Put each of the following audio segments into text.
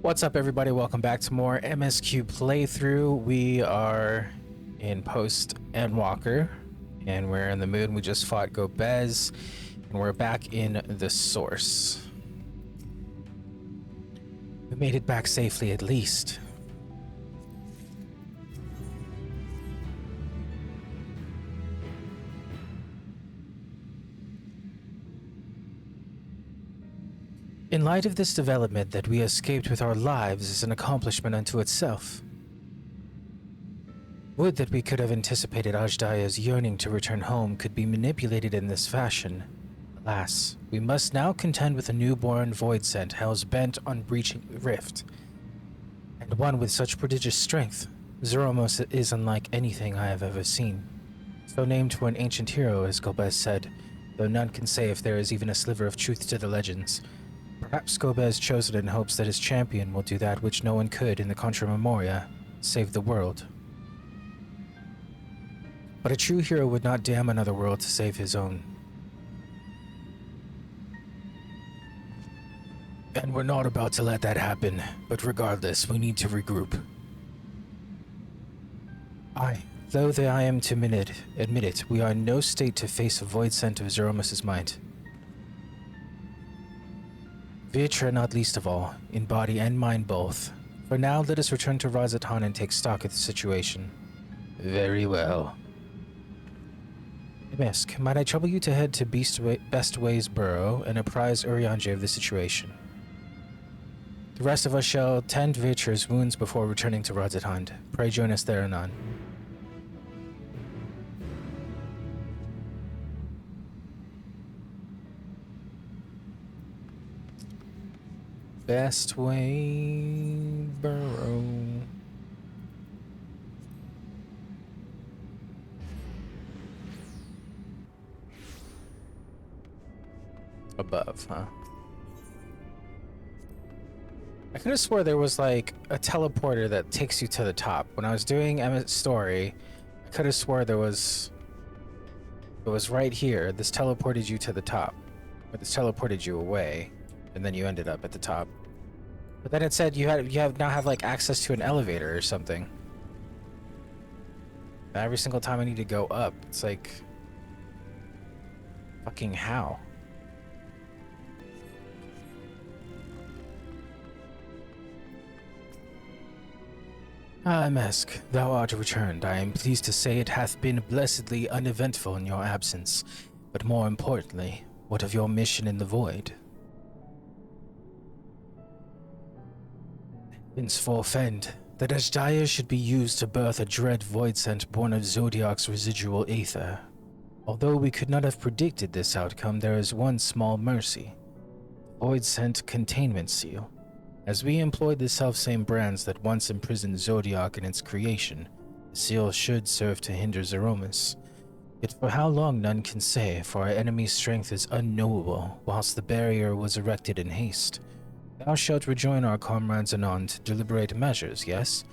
What's up, everybody? Welcome back to more MSQ playthrough. We are in Post Endwalker, and we're in the mood. We just fought Gobez, and we're back in the source. We made it back safely, at least. In light of this development, that we escaped with our lives is an accomplishment unto itself. Would that we could have anticipated Ajdaya's yearning to return home could be manipulated in this fashion. Alas, we must now contend with a newborn void scent hell's-bent on breaching the rift. And one with such prodigious strength, Zoromos is unlike anything I have ever seen. So named for an ancient hero, as Gobez said, though none can say if there is even a sliver of truth to the legends. Perhaps Gobez chose it in hopes that his champion will do that which no one could in the Contra Memoria, save the world. But a true hero would not damn another world to save his own. And we're not about to let that happen, but regardless, we need to regroup. Though I am to admit it, we are in no state to face a void scent of Zoromos' might. Vitra not least of all, in body and mind both. For now, let us return to Razatan and take stock of the situation. Very well. MSQ, might I trouble you to head to Bestway's burrow and apprise Urianger of the situation? The rest of us shall tend Vitra's wounds before returning to Razatan. Pray join us there anon. Bestway burrow. Above, huh? I could have swore there was like a teleporter that takes you to the top. When I was doing Emmett's story, I could have swore it was right here. This teleported you to the top, but this teleported you away, and then you ended up at the top. But then it said you now have like access to an elevator or something. Every single time I need to go up, it's like fucking how? MSQ, thou art returned. I am pleased to say it hath been blessedly uneventful in your absence. But more importantly, what of your mission in the void? Henceforth end, that Ajdaya should be used to birth a dread void scent born of Zodiac's residual aether. Although we could not have predicted this outcome, there is one small mercy. Void scent containment seal. As we employed the selfsame brands that once imprisoned Zodiac in its creation, the seal should serve to hinder Zoromos. Yet for how long none can say, for our enemy's strength is unknowable, whilst the barrier was erected in haste. Thou shalt rejoin our comrades anon to deliberate measures, yes?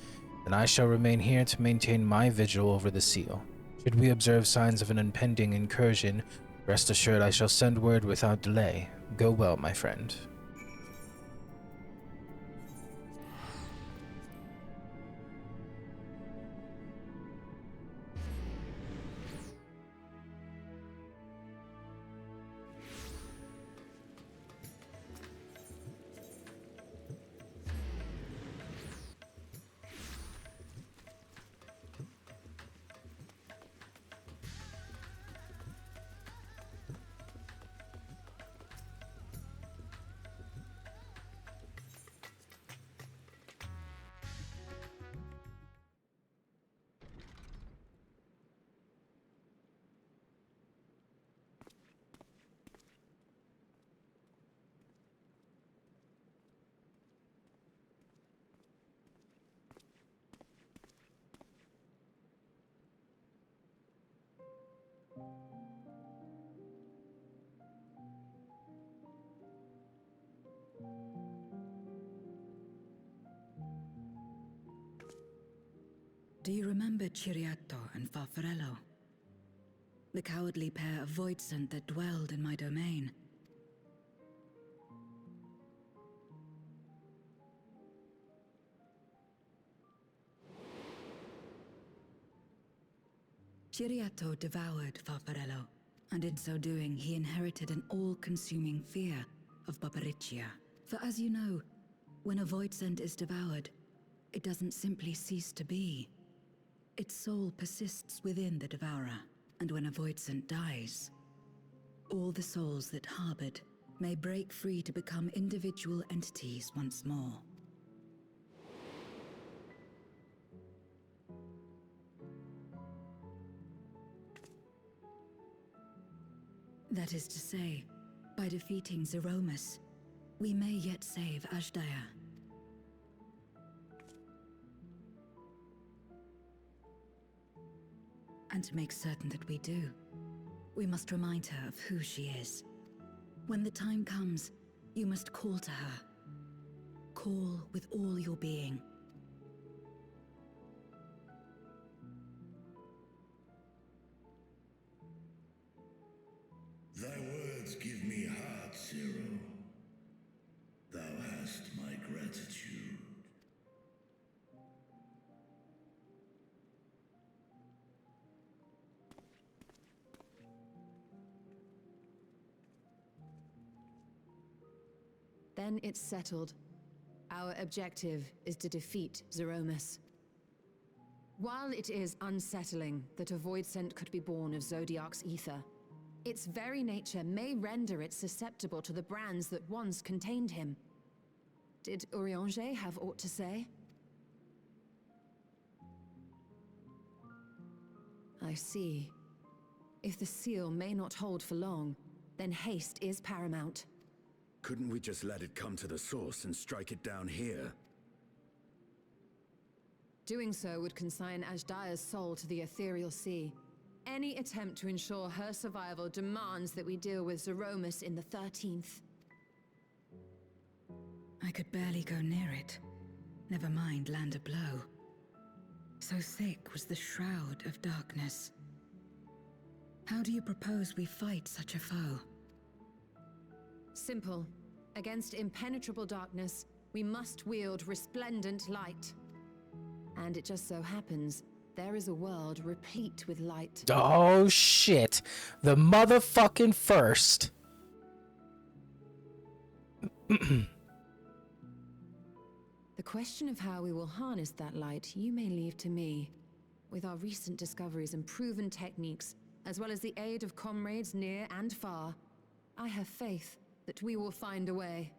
Then I shall remain here to maintain my vigil over the seal. Should we observe signs of an impending incursion, rest assured I shall send word without delay. Go well, my friend. Do you remember Ciriato and Farfarello? The cowardly pair of void scent that dwelled in my domain? Chiriato devoured Farfarello, and in so doing he inherited an all-consuming fear of Barbariccia. For as you know, when a voidsent is devoured, it doesn't simply cease to be. Its soul persists within the devourer, and when a voidsent dies, all the souls that harbored may break free to become individual entities once more. That is to say, by defeating Zeromus, we may yet save Ashdaya. And to make certain that we do, we must remind her of who she is. When the time comes, you must call to her. Call with all your being. Thy words give me heart, Zero. Thou hast my gratitude. Then it's settled. Our objective is to defeat Zeromus. While it is unsettling that a voidsent could be born of Zodiac's ether, its very nature may render it susceptible to the brands that once contained him. Did Urianger have aught to say? I see. If the seal may not hold for long, then haste is paramount. Couldn't we just let it come to the source and strike it down here? Doing so would consign Ashdaya's soul to the ethereal sea. Any attempt to ensure her survival demands that we deal with Zeromus in the 13th. I could barely go near it. Never mind land a blow. So thick was the shroud of darkness. How do you propose we fight such a foe? Simple. Against impenetrable darkness, we must wield resplendent light. And it just so happens, there is a world replete with light. Oh shit. The motherfucking first. The question of how we will harness that light, you may leave to me. With our recent discoveries and proven techniques, as well as the aid of comrades near and far, I have faith that we will find a way.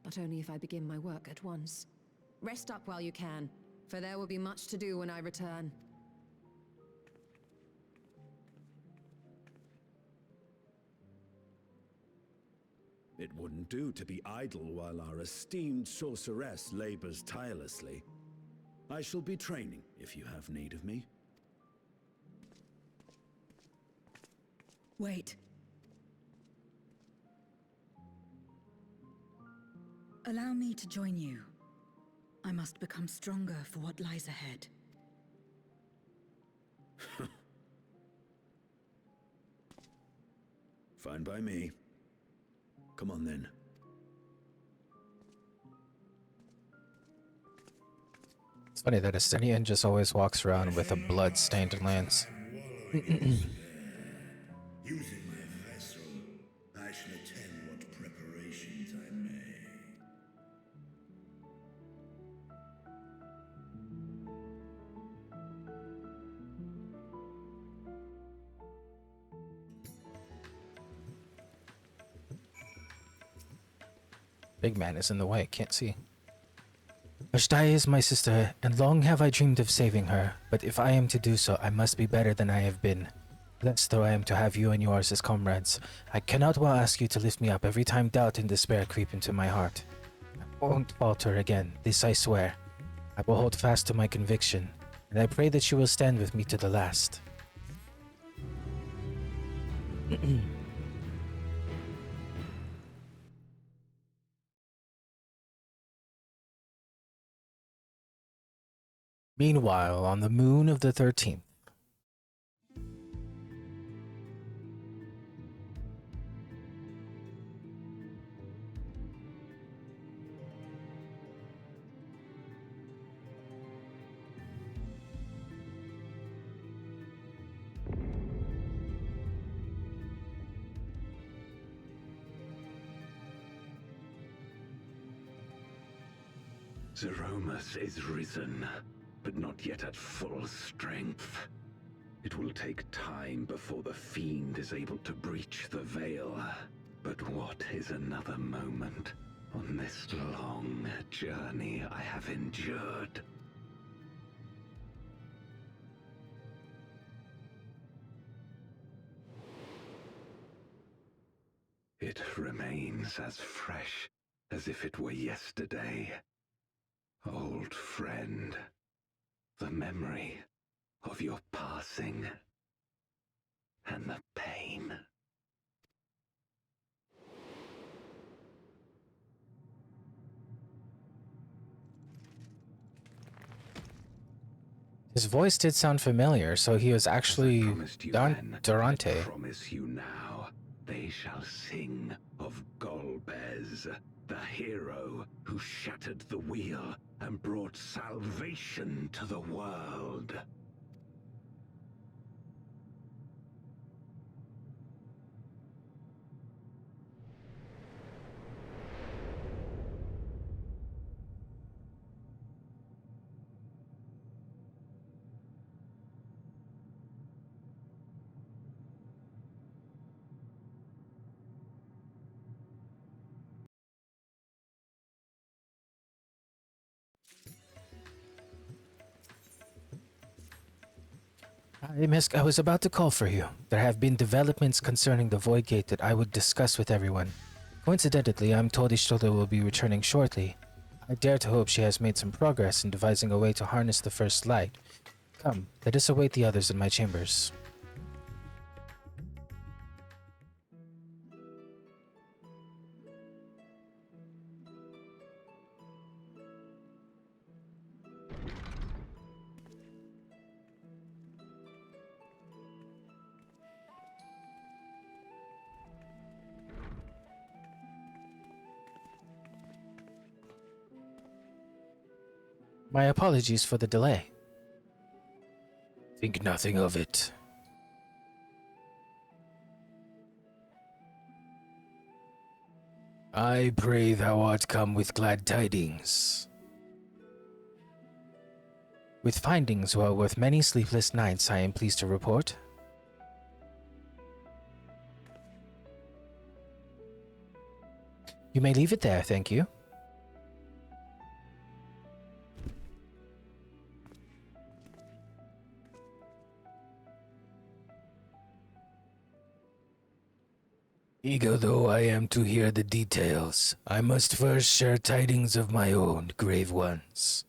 But only if I begin my work at once. Rest up while you can, for there will be much to do when I return. It wouldn't do to be idle while our esteemed sorceress labors tirelessly. I shall be training if you have need of me. Wait. Allow me to join you. I must become stronger for what lies ahead. Fine by me. Come on then. It's funny that Estinian just always walks around with a blood-stained lance. Using my vessel, I shall attend what preparations I may. Big man is in the way, can't see. Ashdaya is my sister, and long have I dreamed of saving her, but if I am to do so, I must be better than I have been. Blessed though I am to have you and yours as comrades, I cannot well ask you to lift me up every time doubt and despair creep into my heart. I won't falter again, this I swear. I will hold fast to my conviction, and I pray that you will stand with me to the last. Meanwhile, on the moon of the 13th, Zeromus is risen, but not yet at full strength. It will take time before the fiend is able to breach the veil. But what is another moment on this long journey I have endured? It remains as fresh as if it were yesterday. Old friend, the memory of your passing and the pain. His voice did sound familiar, so he was actually Durante. I promise you now, they shall sing of Golbez, the hero who shattered the wheel and brought salvation to the world. Hey, Misk, I was about to call for you. There have been developments concerning the Void Gate that I would discuss with everyone. Coincidentally, I'm told Ishtola will be returning shortly. I dare to hope she has made some progress in devising a way to harness the First Light. Come, let us await the others in my chambers. My apologies for the delay. Think nothing of it. I pray thou art come with glad tidings. With findings well worth many sleepless nights, I am pleased to report. You may leave it there, thank you. Eager though I am to hear the details, I must first share tidings of my own, grave ones.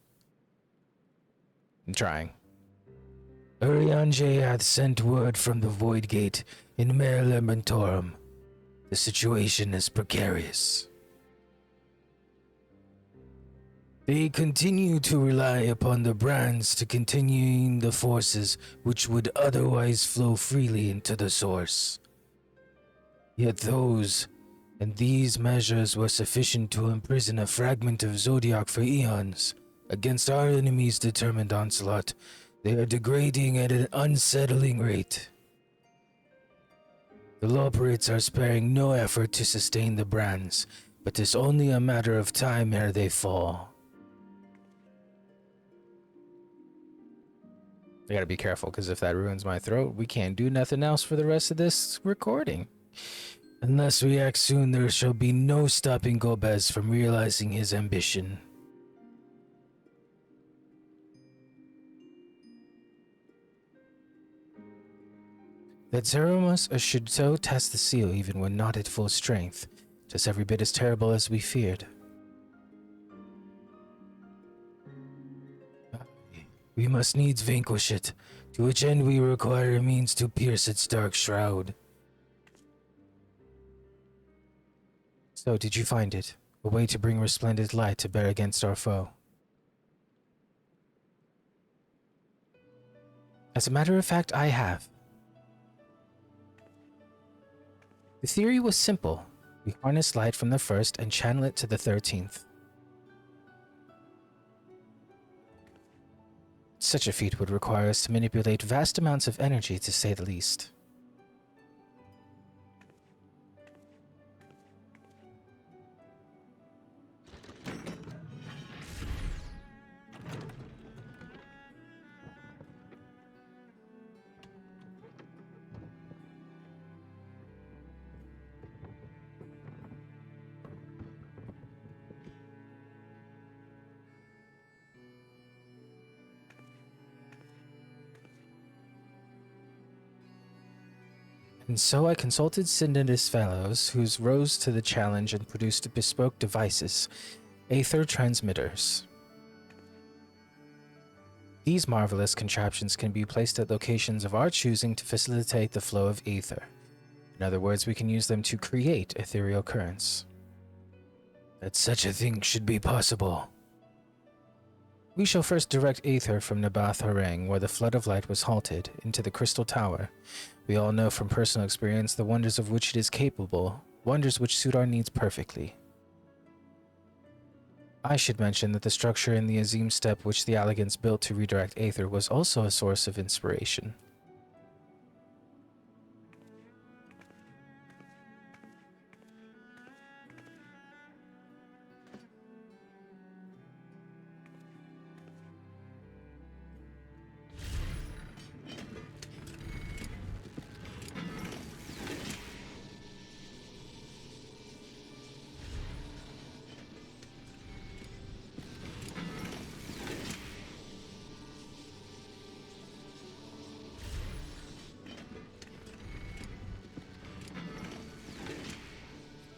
I'm trying. Urianger hath sent word from the Void Gate in Mare Lamentorum. The situation is precarious. They continue to rely upon the brands to continuing the forces which would otherwise flow freely into the source. Yet these measures were sufficient to imprison a fragment of Zodiac for eons. Against our enemies' determined onslaught, they are degrading at an unsettling rate. The Loperates are sparing no effort to sustain the brands, but it's only a matter of time ere they fall. I gotta be careful, because if that ruins my throat, we can't do nothing else for the rest of this recording. Unless we act soon, there shall be no stopping Golbez from realizing his ambition. That Zeromus should so test the seal even when not at full strength, just every bit as terrible as we feared. We must needs vanquish it, to which end we require a means to pierce its dark shroud. So, did you find it? A way to bring resplendent light to bear against our foe? As a matter of fact, I have. The theory was simple. We harness light from the first and channel it to the 13th. Such a feat would require us to manipulate vast amounts of energy, to say the least. And so I consulted Synodus Fellows, who rose to the challenge and produced bespoke devices, aether transmitters. These marvelous contraptions can be placed at locations of our choosing to facilitate the flow of ether. In other words, we can use them to create ethereal currents. That such a thing should be possible. We shall first direct aether from Nabath Hareng, where the flood of light was halted, into the Crystal Tower. We all know from personal experience the wonders of which it is capable, wonders which suit our needs perfectly. I should mention that the structure in the Azim Steppe which the Allegans built to redirect aether was also a source of inspiration.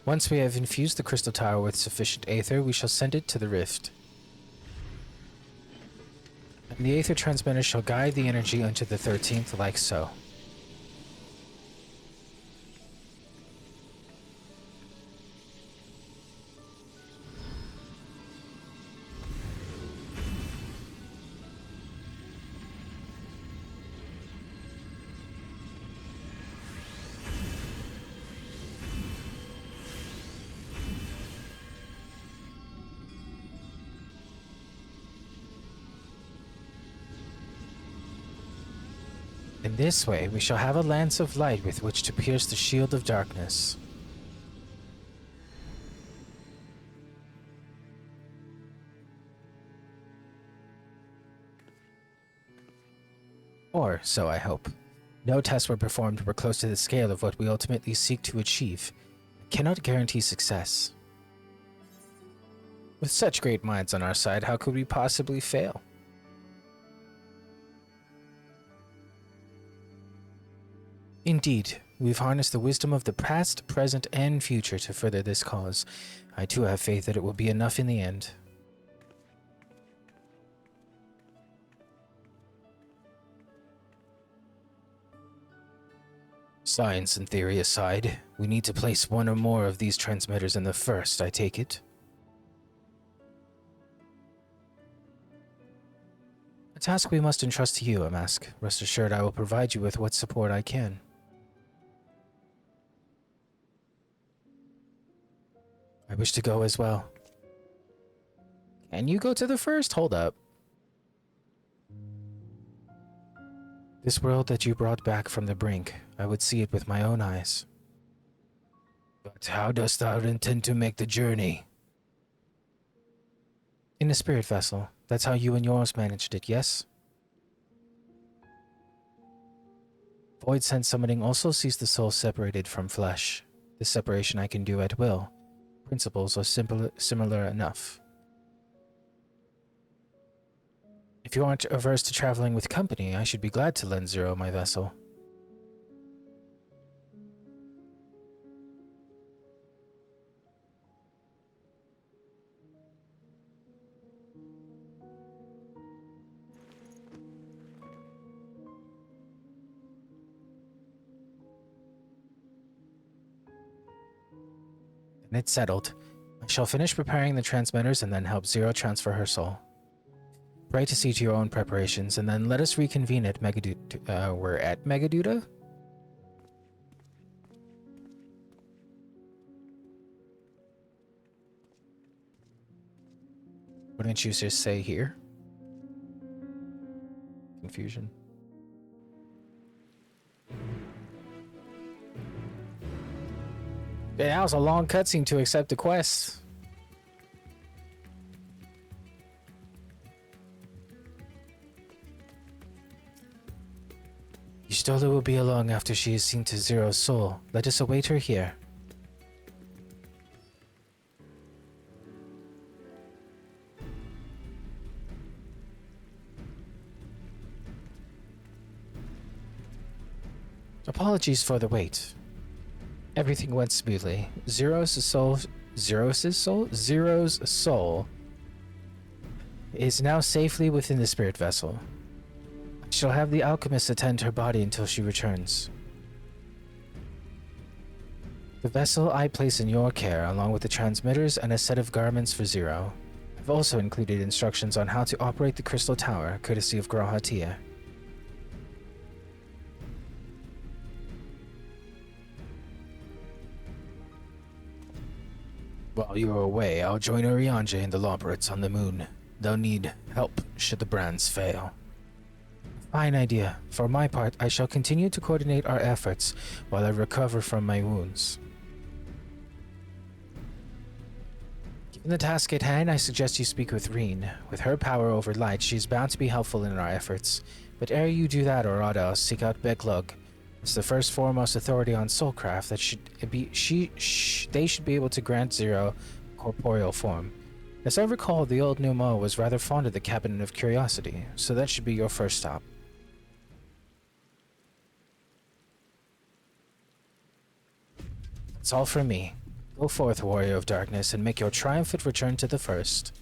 Once we have infused the Crystal Tower with sufficient aether, we shall send it to the rift. And the aether transmitter shall guide the energy unto the 13th like so. In this way, we shall have a lance of light with which to pierce the shield of darkness. Or, so I hope. No tests were performed were close to the scale of what we ultimately seek to achieve. I cannot guarantee success. With such great minds on our side, how could we possibly fail? Indeed, we've harnessed the wisdom of the past, present, and future to further this cause. I too have faith that it will be enough in the end. Science and theory aside, we need to place one or more of these transmitters in the first, I take it. A task we must entrust to you, Amask. Rest assured I will provide you with what support I can. I wish to go as well. Can you go to the first? Hold up. This world that you brought back from the brink, I would see it with my own eyes. But how dost thou intend to make the journey? In a spirit vessel. That's how you and yours managed it, yes? Void sense summoning also sees the soul separated from flesh. This separation I can do at will. Principles are similar enough. If you aren't averse to traveling with company, I should be glad to lend Zero my vessel. And it's settled. I shall finish preparing the transmitters and then help Zero transfer her soul. Pray to see to your own preparations, and then let us reconvene at Megaduta. We're at Megaduta? Wouldn't you just say here? Confusion. Yeah, that was a long cutscene to accept the quest. Yustola will be along after she is seen to Zero's soul. Let us await her here. Apologies for the wait. Everything went smoothly. Zero's soul is now safely within the spirit vessel. I shall have the alchemist attend her body until she returns. The vessel I place in your care, along with the transmitters and a set of garments for Zero. I've also included instructions on how to operate the crystal tower, courtesy of Grahatia. While you are away, I'll join Urianger in the labyrinths on the moon. They'll need help should the brands fail. Fine idea. For my part, I shall continue to coordinate our efforts while I recover from my wounds. Given the task at hand, I suggest you speak with Reen. With her power over light, she is bound to be helpful in our efforts. But ere you do that, Orada, seek out Beglug. It's the first foremost authority on soulcraft that they should be able to grant Zero corporeal form. As I recall, the old Numo was rather fond of the Cabinet of Curiosity, so that should be your first stop. That's all from me. Go forth, Warrior of Darkness, and make your triumphant return to the First.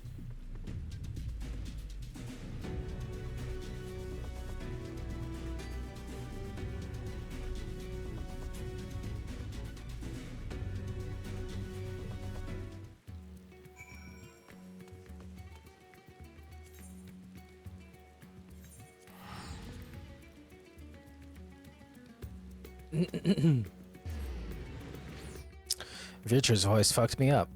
Richard's voice fucked me up.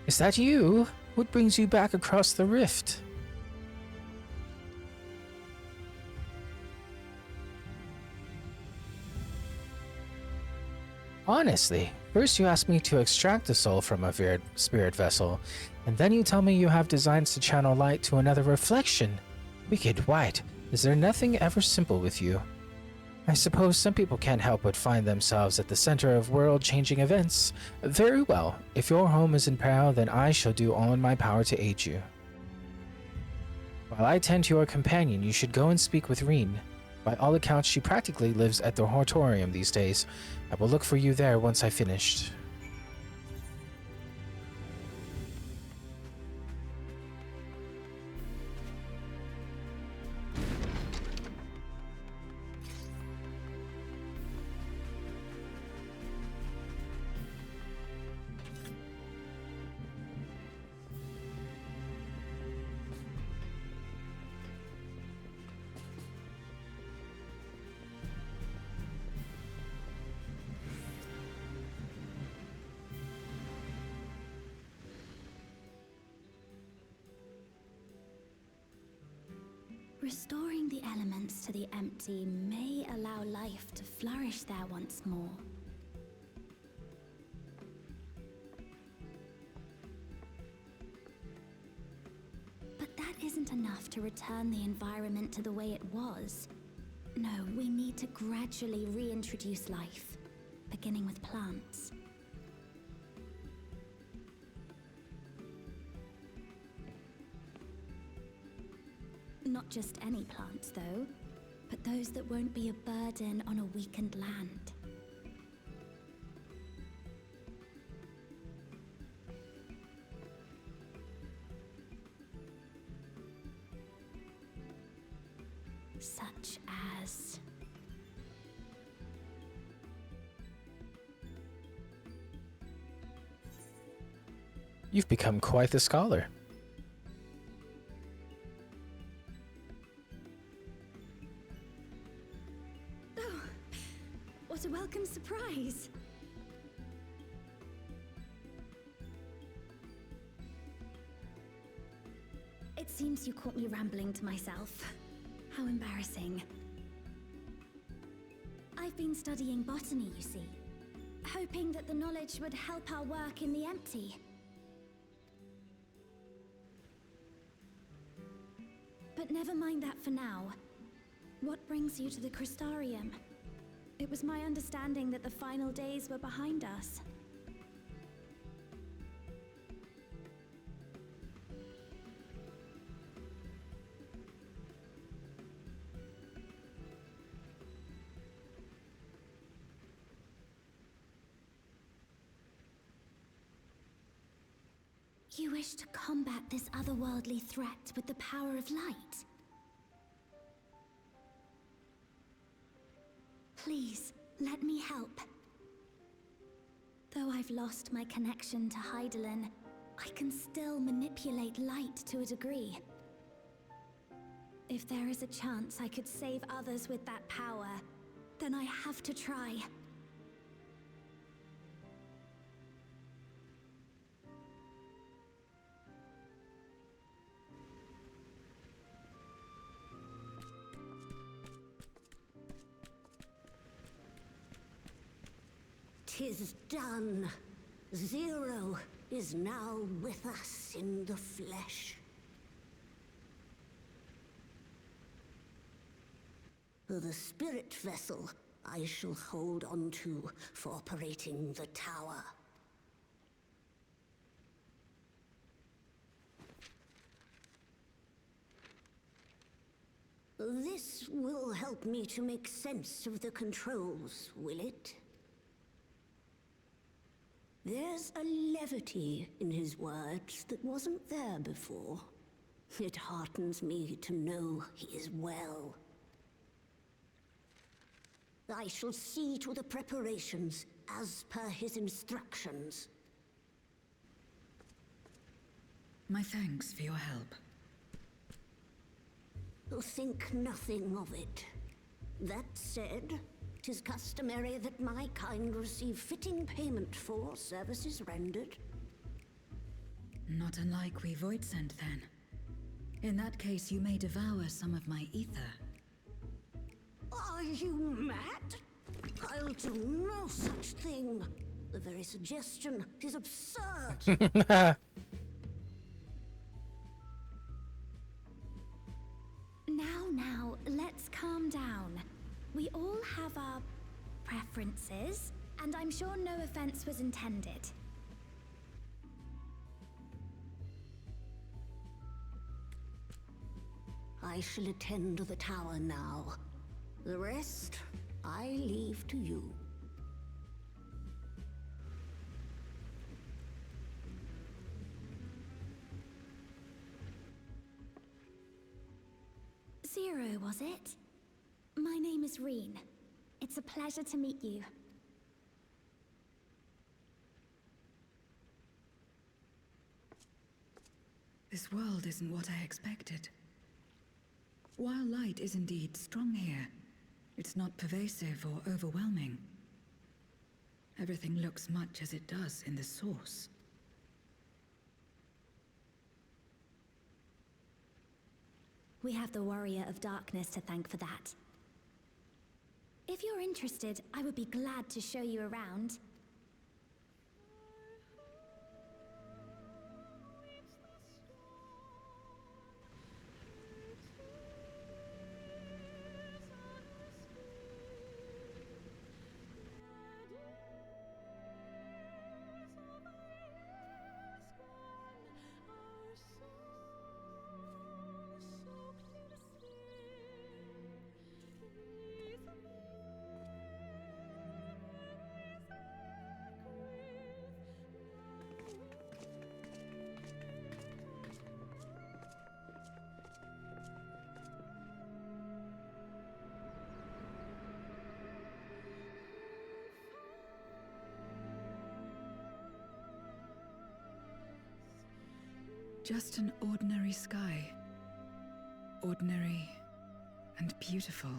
Is that you? What brings you back across the rift? Honestly, first you ask me to extract the soul from a spirit vessel, and then you tell me you have designs to channel light to another reflection. Wicked White, is there nothing ever simple with you? I suppose some people can't help but find themselves at the center of world-changing events. Very well, if your home is in peril, then I shall do all in my power to aid you. While I tend to your companion, you should go and speak with Reen. By all accounts, she practically lives at the Hortorium these days. I will look for you there once I've finished. Restoring the elements to the empty may allow life to flourish there once more. But that isn't enough to return the environment to the way it was. No, we need to gradually reintroduce life, beginning with plants. Not just any plants, though, but those that won't be a burden on a weakened land. Such as... You've become quite the scholar. What a welcome surprise! It seems you caught me rambling to myself. How embarrassing. I've been studying botany, you see, hoping that the knowledge would help our work in the empty. But never mind that for now. What brings you to the Crystarium? It was my understanding that the final days were behind us. You wish to combat this otherworldly threat with the power of light? Please, let me help. Though I've lost my connection to Hydaelyn, I can still manipulate light to a degree. If there is a chance I could save others with that power, then I have to try. "'Tis done. Zero is now with us in the flesh. The spirit vessel I shall hold on to for operating the tower. This will help me to make sense of the controls, will it? There's a levity in his words that wasn't there before. It heartens me to know he is well. I shall see to the preparations as per his instructions. My thanks for your help. Think nothing of it. That said, 'tis customary that my kind receive fitting payment for services rendered. Not unlike we Voidsent, then. In that case, you may devour some of my ether. Are you mad? I'll do no such thing. The very suggestion is absurd. Now, let's calm down. We all have our preferences, and I'm sure no offense was intended. I shall attend to the tower now. The rest, I leave to you. Zero, was it? My name is Reen. It's a pleasure to meet you. This world isn't what I expected. While light is indeed strong here, it's not pervasive or overwhelming. Everything looks much as it does in the source. We have the Warrior of Darkness to thank for that. If you're interested, I would be glad to show you around. Just an ordinary sky. Ordinary and beautiful.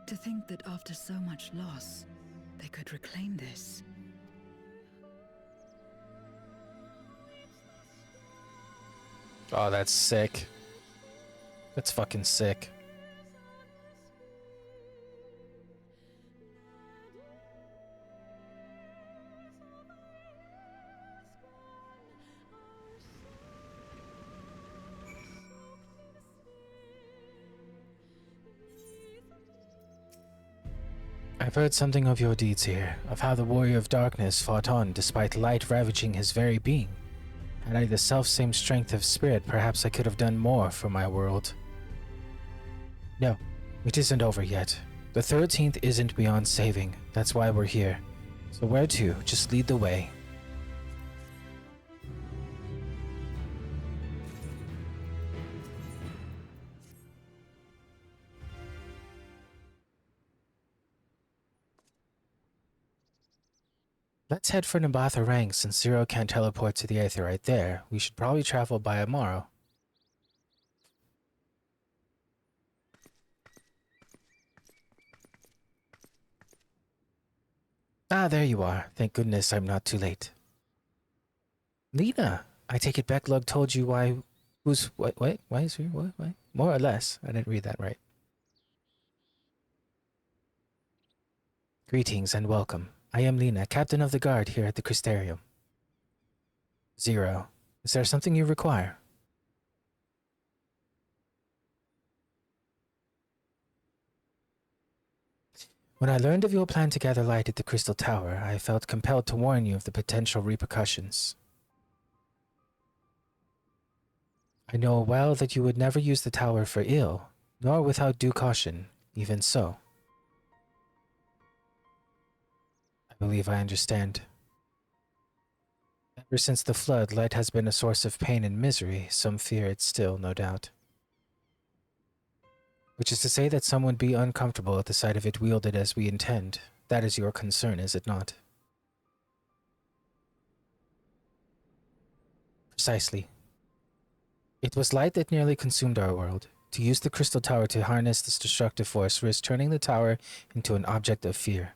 To think that after so much loss, they could reclaim this. Oh, that's sick. That's fucking sick. I've heard something of your deeds here, of how the Warrior of Darkness fought on despite light ravaging his very being. Had I the self-same strength of spirit, perhaps I could have done more for my world. No, it isn't over yet. The 13th isn't beyond saving, that's why we're here. So where to? Just lead the way. Let's head for Nabatha Rank since Zero can't teleport to the Aether right there. We should probably travel by tomorrow. Ah, there you are. Thank goodness I'm not too late. Lena, I take it Becklug told you why... why is here? What? Why? More or less. I didn't read that right. Greetings and welcome. I am Lena, captain of the guard here at the Crystarium. Zero, is there something you require? When I learned of your plan to gather light at the Crystal Tower, I felt compelled to warn you of the potential repercussions. I know well that you would never use the tower for ill, nor without due caution, even so. I believe I understand. Ever since the flood, light has been a source of pain and misery. Some fear it still, no doubt. Which is to say that some would be uncomfortable at the sight of it wielded as we intend. That is your concern, is it not? Precisely. It was light that nearly consumed our world. To use the Crystal Tower to harness this destructive force risks turning the tower into an object of fear.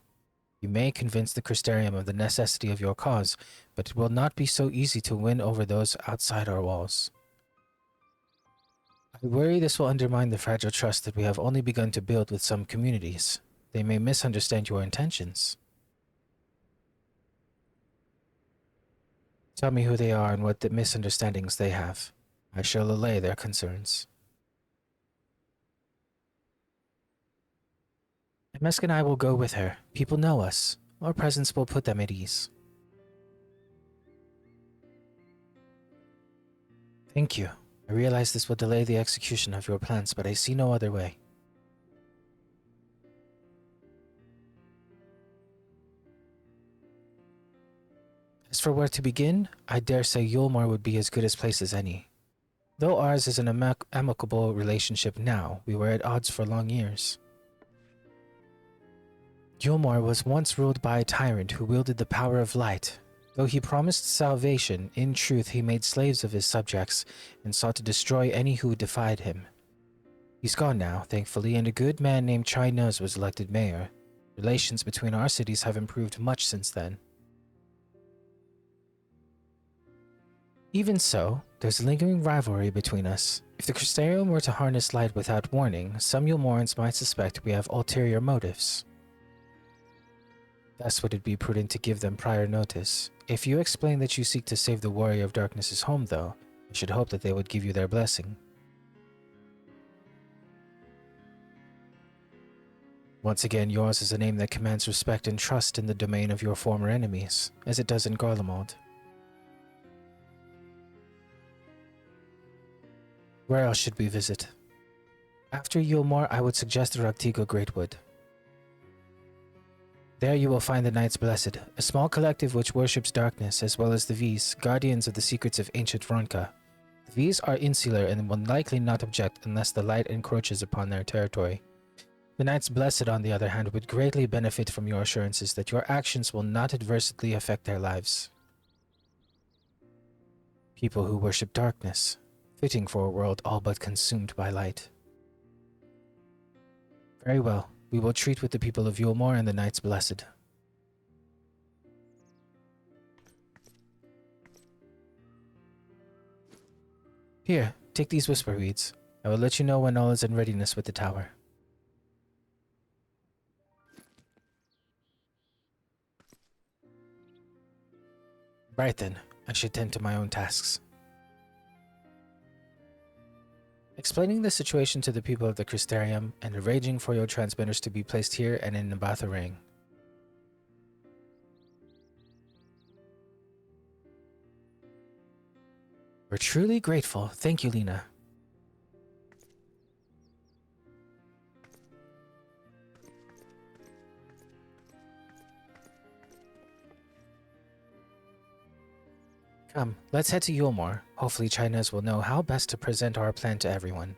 You may convince the Crystarium of the necessity of your cause, but it will not be so easy to win over those outside our walls. I worry this will undermine the fragile trust that we have only begun to build with some communities. They may misunderstand your intentions. Tell me who they are and what the misunderstandings they have. I shall allay their concerns. MSQ and I will go with her. People know us. Our presence will put them at ease. Thank you. I realize this will delay the execution of your plans, but I see no other way. As for where to begin, I dare say Yulmar would be as good a place as any. Though ours is an amicable relationship now, we were at odds for long years. Yulmar was once ruled by a tyrant who wielded the power of light. Though he promised salvation, in truth he made slaves of his subjects and sought to destroy any who defied him. He's gone now, thankfully, and a good man named Chai Nuz was elected mayor. Relations between our cities have improved much since then. Even so, there's a lingering rivalry between us. If the Crystarium were to harness light without warning, some Yulmorans might suspect we have ulterior motives. Thus would it be prudent to give them prior notice. If you explain that you seek to save the Warrior of Darkness's home, though, I should hope that they would give you their blessing. Once again, yours is a name that commands respect and trust in the domain of your former enemies, as it does in Garlemald. Where else should we visit? After Yulmar, I would suggest the Raktigo Greatwood. There you will find the Knights Blessed, a small collective which worships darkness, as well as the V's, guardians of the secrets of ancient Vronka. The V's are insular and will likely not object unless the light encroaches upon their territory. The Knights Blessed, on the other hand, would greatly benefit from your assurances that your actions will not adversely affect their lives. People who worship darkness, fitting for a world all but consumed by light. Very well. We will treat with the people of Yulmar and the Knights Blessed. Here, take these whisper reeds. I will let you know when all is in readiness with the tower. Right then, I should tend to my own tasks. explaining the situation to the people of the Crystarium and arranging for your transmitters to be placed here and in Nabatha Ring. We're truly grateful. Thank you, Lena. Come, let's head to Yulmore. Hopefully Chinese will know how best to present our plan to everyone.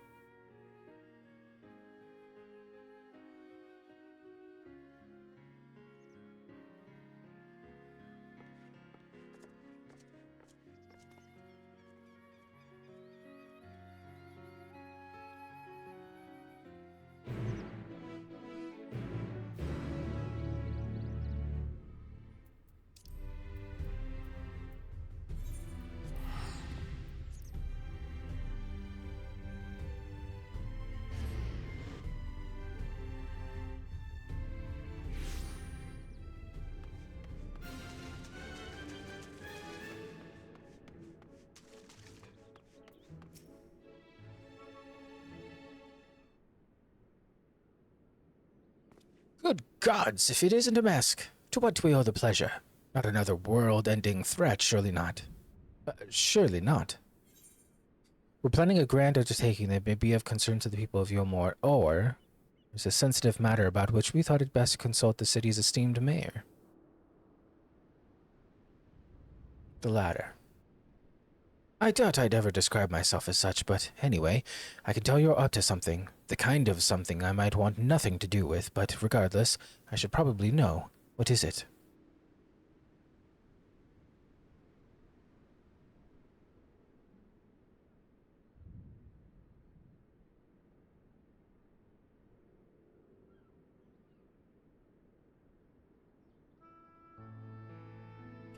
Good gods, if it isn't a MSQ, to what do we owe the pleasure? Not another world-ending threat, surely not. Surely not. We're planning a grand undertaking that may be of concern to the people of Yulmore, or there's a sensitive matter about which we thought it best to consult the city's esteemed mayor. The latter. I doubt I'd ever describe myself as such, but anyway, I can tell you're up to something. The kind of something I might want nothing to do with, but regardless, I should probably know. What is it?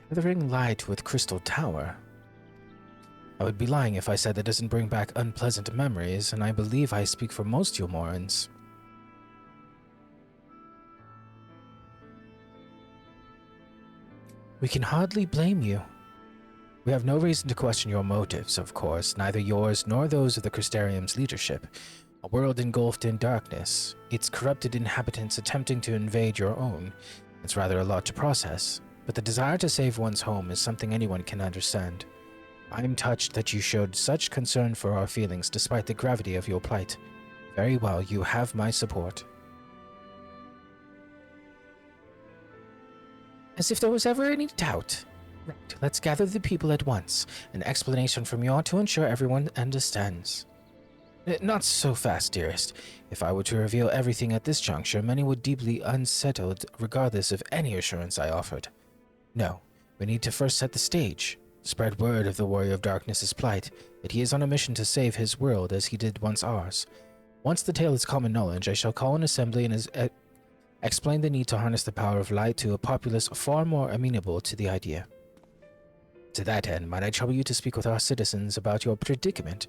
Gathering light with Crystal Tower. I would be lying if I said that doesn't bring back unpleasant memories, and I believe I speak for most Yulmorans. We can hardly blame you. We have no reason to question your motives, of course, neither yours nor those of the Crystarium's leadership. A world engulfed in darkness, its corrupted inhabitants attempting to invade your own. It's rather a lot to process, but the desire to save one's home is something anyone can understand. I'm touched that you showed such concern for our feelings despite the gravity of your plight. Very well, you have my support. As if there was ever any doubt. Right, let's gather the people at once. An explanation from you ought to ensure everyone understands. Not so fast, dearest. If I were to reveal everything at this juncture, many would deeply unsettled regardless of any assurance I offered. No, we need to first set the stage. Spread word of the Warrior of Darkness's plight, that he is on a mission to save his world as he did once ours. Once the tale is common knowledge, I shall call an assembly and explain the need to harness the power of light to a populace far more amenable to the idea. To that end, might I trouble you to speak with our citizens about your predicament?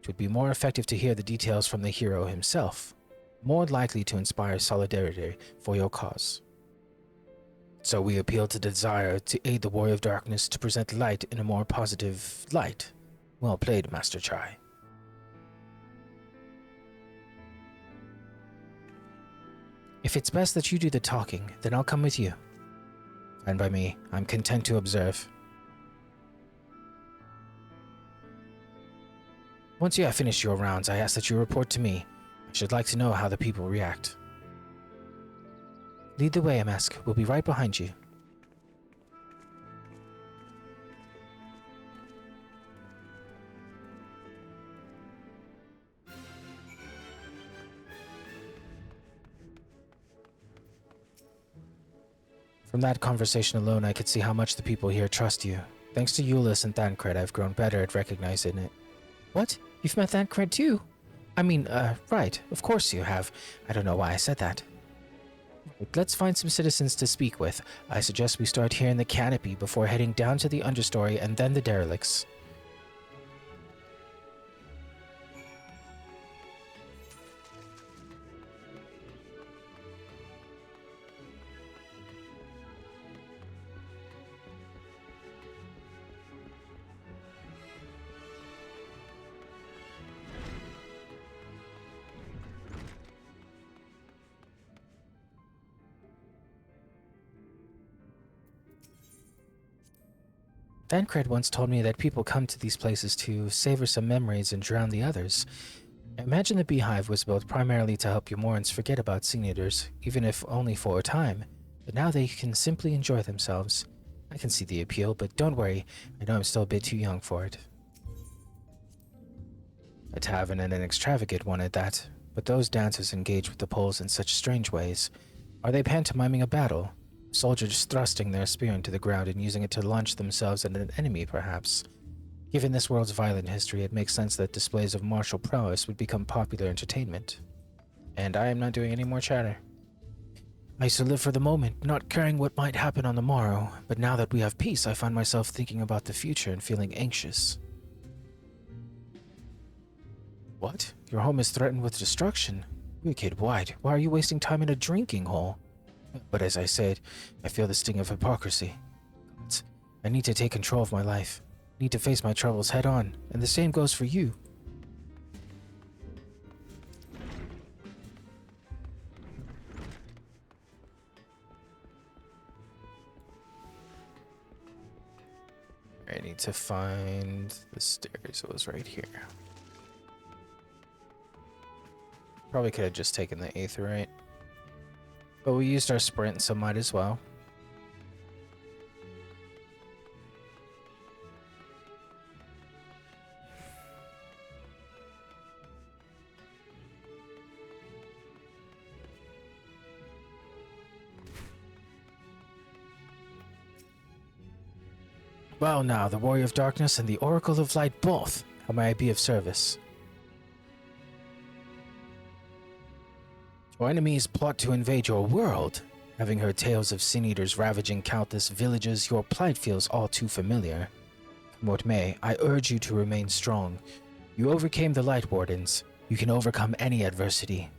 It would be more effective to hear the details from the hero himself, more likely to inspire solidarity for your cause. So we appeal to the desire to aid the Warrior of Darkness to present light in a more positive light. Well played, Master Chai. If it's best that you do the talking, then I'll come with you. Fine by me. I'm content to observe. Once you have finished your rounds, I ask that you report to me. I should like to know how the people react. Lead the way, MSQ. We'll be right behind you. From that conversation alone, I could see how much the people here trust you. Thanks to Euless and Thancred, I've grown better at recognizing it. What? You've met Thancred too? I mean, right. Of course you have. I don't know why I said that. Let's find some citizens to speak with. I suggest we start here in the canopy before heading down to the understory and then the derelicts. Thancred once told me that people come to these places to savor some memories and drown the others. I imagine the beehive was built primarily to help Umorans forget about Sin Eaters, even if only for a time, but now they can simply enjoy themselves. I can see the appeal, but don't worry, I know I'm still a bit too young for it. A tavern and an extravagant one at that, but those dancers engage with the poles in such strange ways. Are they pantomiming a battle? Soldiers thrusting their spear into the ground and using it to launch themselves at an enemy, perhaps? Given this world's violent history, it makes sense that displays of martial prowess would become popular entertainment. And I am not doing any more chatter. I used to live for the moment, not caring what might happen on the morrow, but now that we have peace, I find myself thinking about the future and feeling anxious. What? Your home is threatened with destruction? Wicked White, why are you wasting time in a drinking hole? But as I said, I feel the sting of hypocrisy. I need to take control of my life. I need to face my troubles head on, and the same goes for you. I need to find the stairs. It was right here. Probably could have just taken the aetheryte. But we used our sprint, so might as well. Well now, the Warrior of Darkness and the Oracle of Light both. How may I be of service? Your enemies plot to invade your world. Having heard tales of Sin Eaters ravaging countless villages, your plight feels all too familiar. Come what may, I urge you to remain strong. You overcame the Light Wardens. You can overcome any adversity.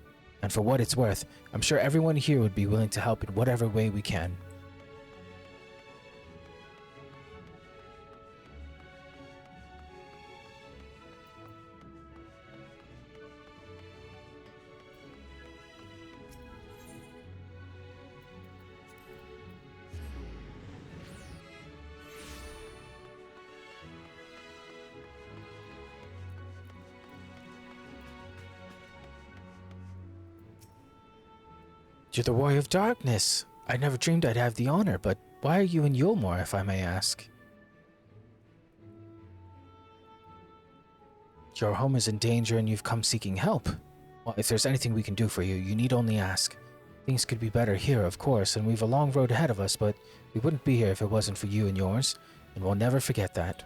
And for what it's worth, I'm sure everyone here would be willing to help in whatever way we can. You're the Warrior of Darkness. I never dreamed I'd have the honor, but why are you in Yulmore, if I may ask? Your home is in danger and you've come seeking help. Well, if there's anything we can do for you, you need only ask. Things could be better here, of course, and we've a long road ahead of us, but we wouldn't be here if it wasn't for you and yours, and we'll never forget that.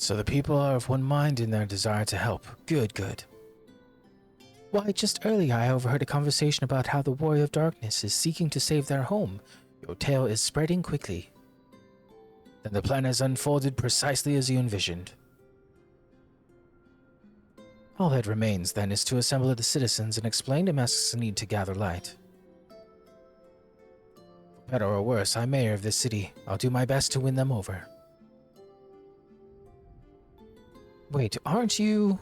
So the people are of one mind in their desire to help. Good, good. Why, just earlier I overheard a conversation about how the Warrior of Darkness is seeking to save their home. Your tale is spreading quickly. Then the plan has unfolded precisely as you envisioned. All that remains, then, is to assemble the citizens and explain to Mask's need to gather light. For better or worse, I'm mayor of this city. I'll do my best to win them over. Wait, aren't you...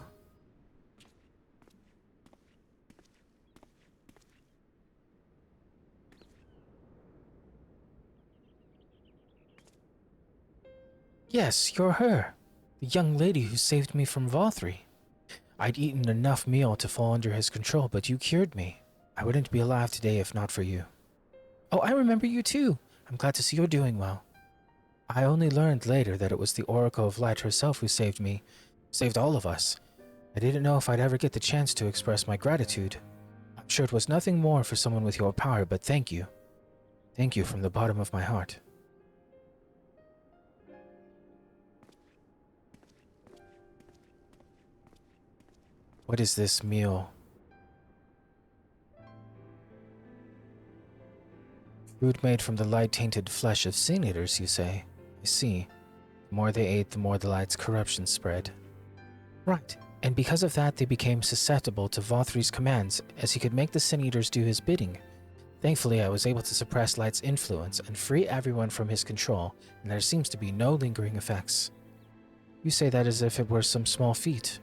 Yes, you're her. The young lady who saved me from Vothri. I'd eaten enough meal to fall under his control, but you cured me. I wouldn't be alive today if not for you. Oh, I remember you too. I'm glad to see you're doing well. I only learned later that it was the Oracle of Light herself who saved me. Saved all of us. I didn't know if I'd ever get the chance to express my gratitude. I'm sure it was nothing more for someone with your power, but thank you. Thank you from the bottom of my heart. What is this meal? Food made from the light-tainted flesh of sin eaters, you say? I see. The more they ate, the more the light's corruption spread. Right, and because of that they became susceptible to Vothri's commands, as he could make the sin eaters do his bidding. Thankfully, I was able to suppress Light's influence and free everyone from his control, and there seems to be no lingering effects. You say that as if it were some small feat.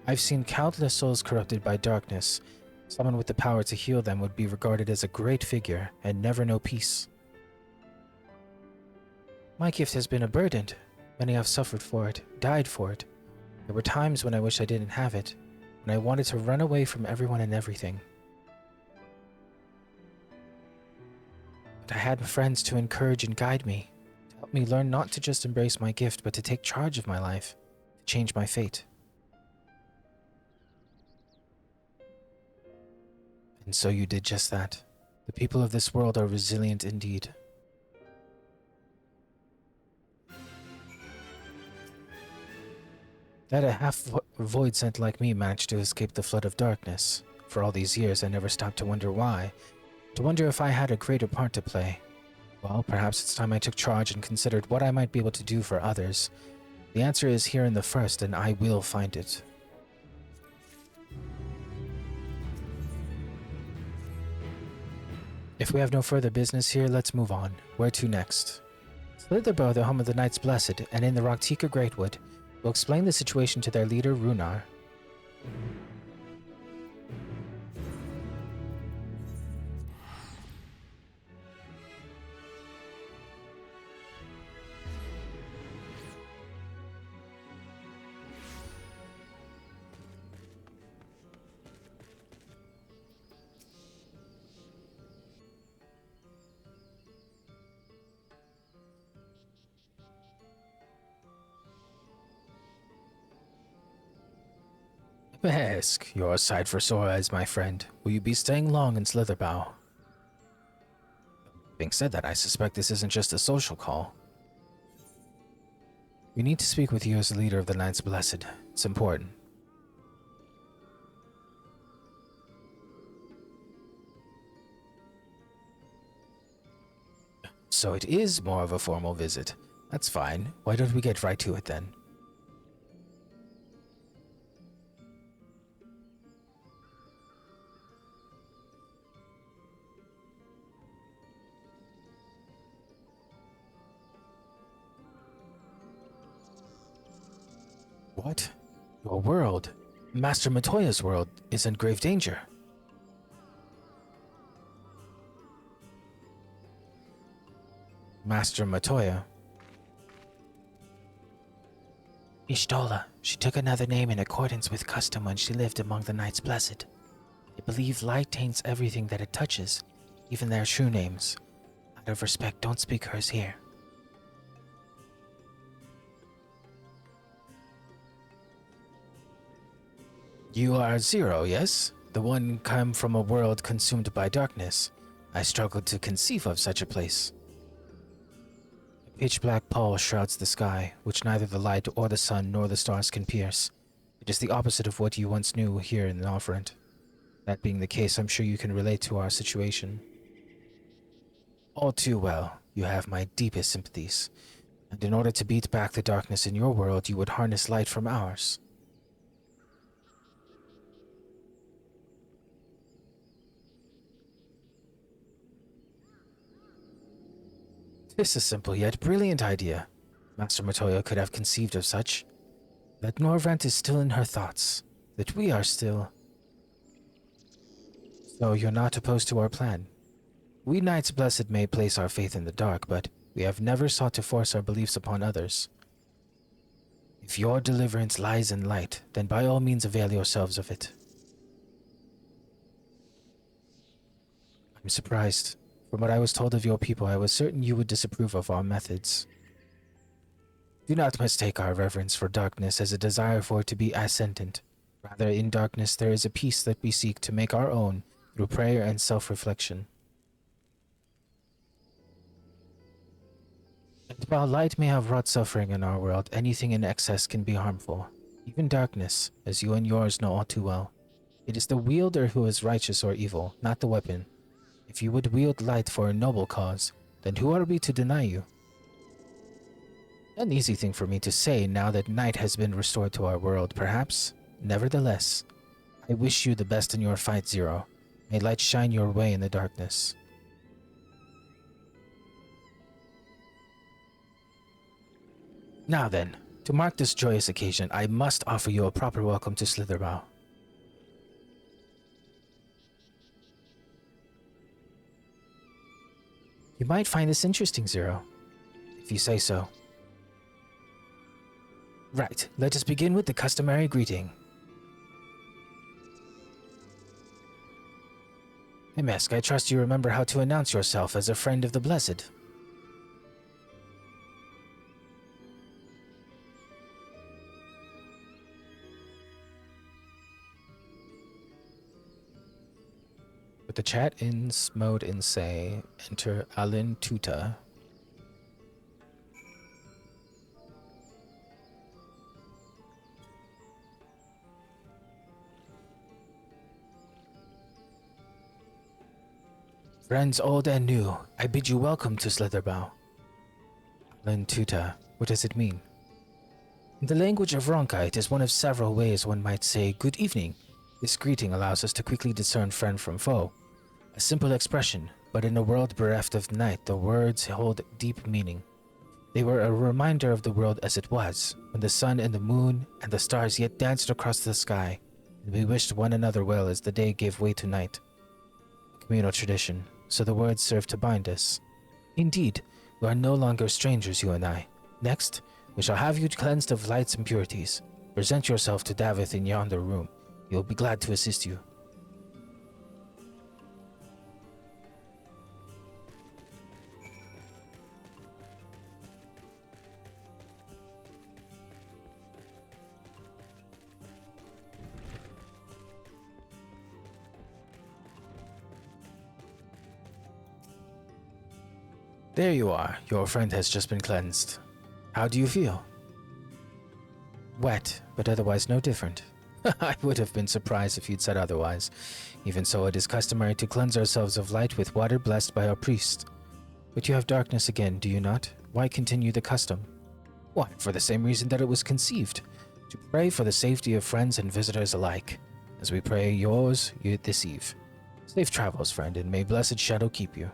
I've seen countless souls corrupted by darkness. Someone with the power to heal them would be regarded as a great figure and never know peace. My gift has been a burden. Many have suffered for it, died for it. There were times when I wish I didn't have it, when I wanted to run away from everyone and everything. But I had friends to encourage and guide me, to help me learn not to just embrace my gift, but to take charge of my life, to change my fate. And so you did just that. The people of this world are resilient indeed. That a half-void scent like me managed to escape the flood of darkness. For all these years, I never stopped to wonder why. To wonder if I had a greater part to play. Well, perhaps it's time I took charge and considered what I might be able to do for others. The answer is here in the first, and I will find it. If we have no further business here, let's move on. Where to next? Slitherbow, the home of the Knights Blessed, and in the Rocktika Greatwood, will explain the situation to their leader, Runar. MSQ, you're a sight for sore eyes, my friend. Will you be staying long in Slitherbow? Being said that, I suspect this isn't just a social call. We need to speak with you as the leader of the Knights Blessed. It's important. So it is more of a formal visit. That's fine. Why don't we get right to it then? What? Your world, Master Matoya's world, is in grave danger. Master Matoya. Ishtola. She took another name in accordance with custom when she lived among the Knights Blessed. They believe light taints everything that it touches, even their true names. Out of respect, don't speak hers here. You are Zero, yes? The one come from a world consumed by darkness. I struggled to conceive of such a place. A pitch-black pall shrouds the sky, which neither the light or the sun nor the stars can pierce. It is the opposite of what you once knew here in Northrend. That being the case, I'm sure you can relate to our situation. All too well. You have my deepest sympathies. And in order to beat back the darkness in your world, you would harness light from ours. This is a simple yet brilliant idea. Master Matoya could have conceived of such. That Norvrent is still in her thoughts. That we are still... So you're not opposed to our plan? We Knights Blessed may place our faith in the dark, but we have never sought to force our beliefs upon others. If your deliverance lies in light, then by all means avail yourselves of it. I'm surprised. From what I was told of your people, I was certain you would disapprove of our methods. Do not mistake our reverence for darkness as a desire for it to be ascendant. Rather, in darkness there is a peace that we seek to make our own through prayer and self-reflection. And while light may have wrought suffering in our world, anything in excess can be harmful. Even darkness, as you and yours know all too well. It is the wielder who is righteous or evil, not the weapon. If you would wield light for a noble cause, then who are we to deny you? An easy thing for me to say now that night has been restored to our world, perhaps. Nevertheless, I wish you the best in your fight, Zero. May light shine your way in the darkness. Now then, to mark this joyous occasion, I must offer you a proper welcome to Slitherbow. You might find this interesting, Zero, if you say so. Right, let us begin with the customary greeting. MSQ, I trust you remember how to announce yourself as a friend of the Blessed. With the chat ins mode and say, enter Alin Tuta. Friends old and new, I bid you welcome to Slitherbow. Alin Tuta, what does it mean? In the language of Ronka, it is one of several ways one might say good evening. This greeting allows us to quickly discern friend from foe. A simple expression, but in a world bereft of night, the words hold deep meaning. They were a reminder of the world as it was, when the sun and the moon and the stars yet danced across the sky, and we wished one another well as the day gave way to night. A communal tradition, so the words serve to bind us. Indeed, we are no longer strangers, you and I. Next, we shall have you cleansed of lights and impurities. Present yourself to Davith in yonder room. He will be glad to assist you. There you are. Your friend has just been cleansed. How do you feel? Wet, but otherwise no different. I would have been surprised if you'd said otherwise. Even so, it is customary to cleanse ourselves of light with water blessed by our priest. But you have darkness again, do you not? Why continue the custom? Why, for the same reason that it was conceived. To pray for the safety of friends and visitors alike, as we pray yours this eve. Safe travels, friend, and may blessed Shadow keep you.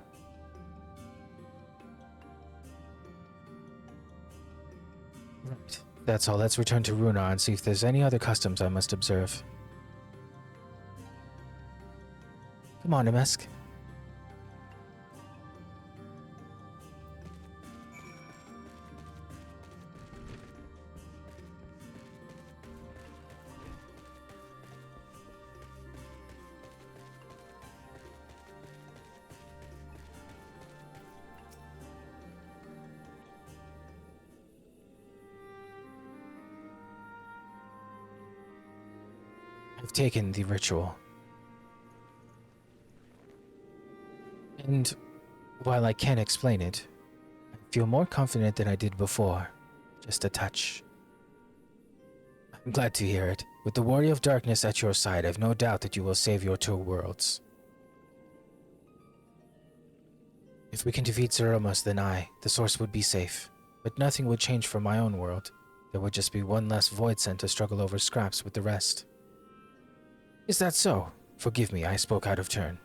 Right. That's all. Let's return to Runar and see if there's any other customs I must observe. Come on, MSQ. I've taken the ritual. And while I can't explain it, I feel more confident than I did before. Just a touch. I'm glad to hear it. With the Warrior of Darkness at your side, I've no doubt that you will save your two worlds. If we can defeat Zeromus, then the Source would be safe. But nothing would change for my own world. There would just be one less void sent to struggle over scraps with the rest. Is that so? Forgive me, I spoke out of turn.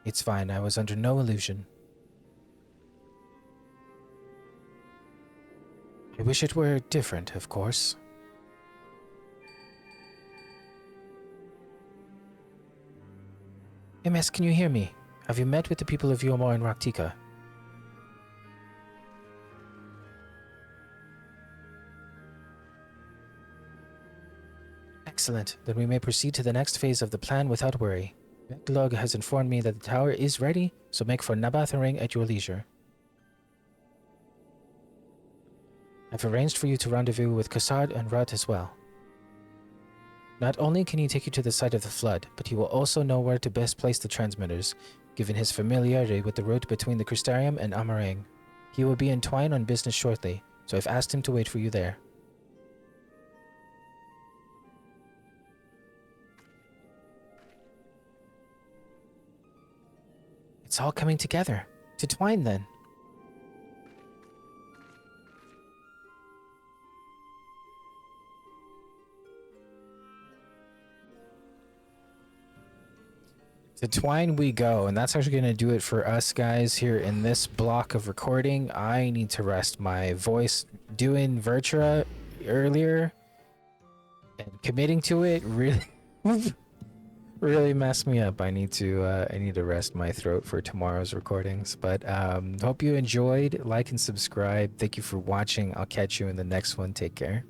It's fine, I was under no illusion. I wish it were different, of course. MS, can you hear me? Have you met with the people of Yomor and Raktika? Excellent. Then we may proceed to the next phase of the plan without worry. Beklug has informed me that the tower is ready, so make for Nabathering at your leisure. I've arranged for you to rendezvous with Kassad and Rut as well. Not only can he take you to the site of the flood, but he will also know where to best place the transmitters, given his familiarity with the route between the Crystarium and Amarang. He will be in Twine on business shortly, so I've asked him to wait for you there. It's it's all coming together. To Twine, then. To Twine we go, and that's actually going to do it for us guys here in this block of recording. I need to rest my voice. Doing Virtua earlier and committing to it really really messed me up. I need to rest my throat for tomorrow's recordings. But hope you enjoyed. Like and subscribe. Thank you for watching. I'll catch you in the next one. Take care.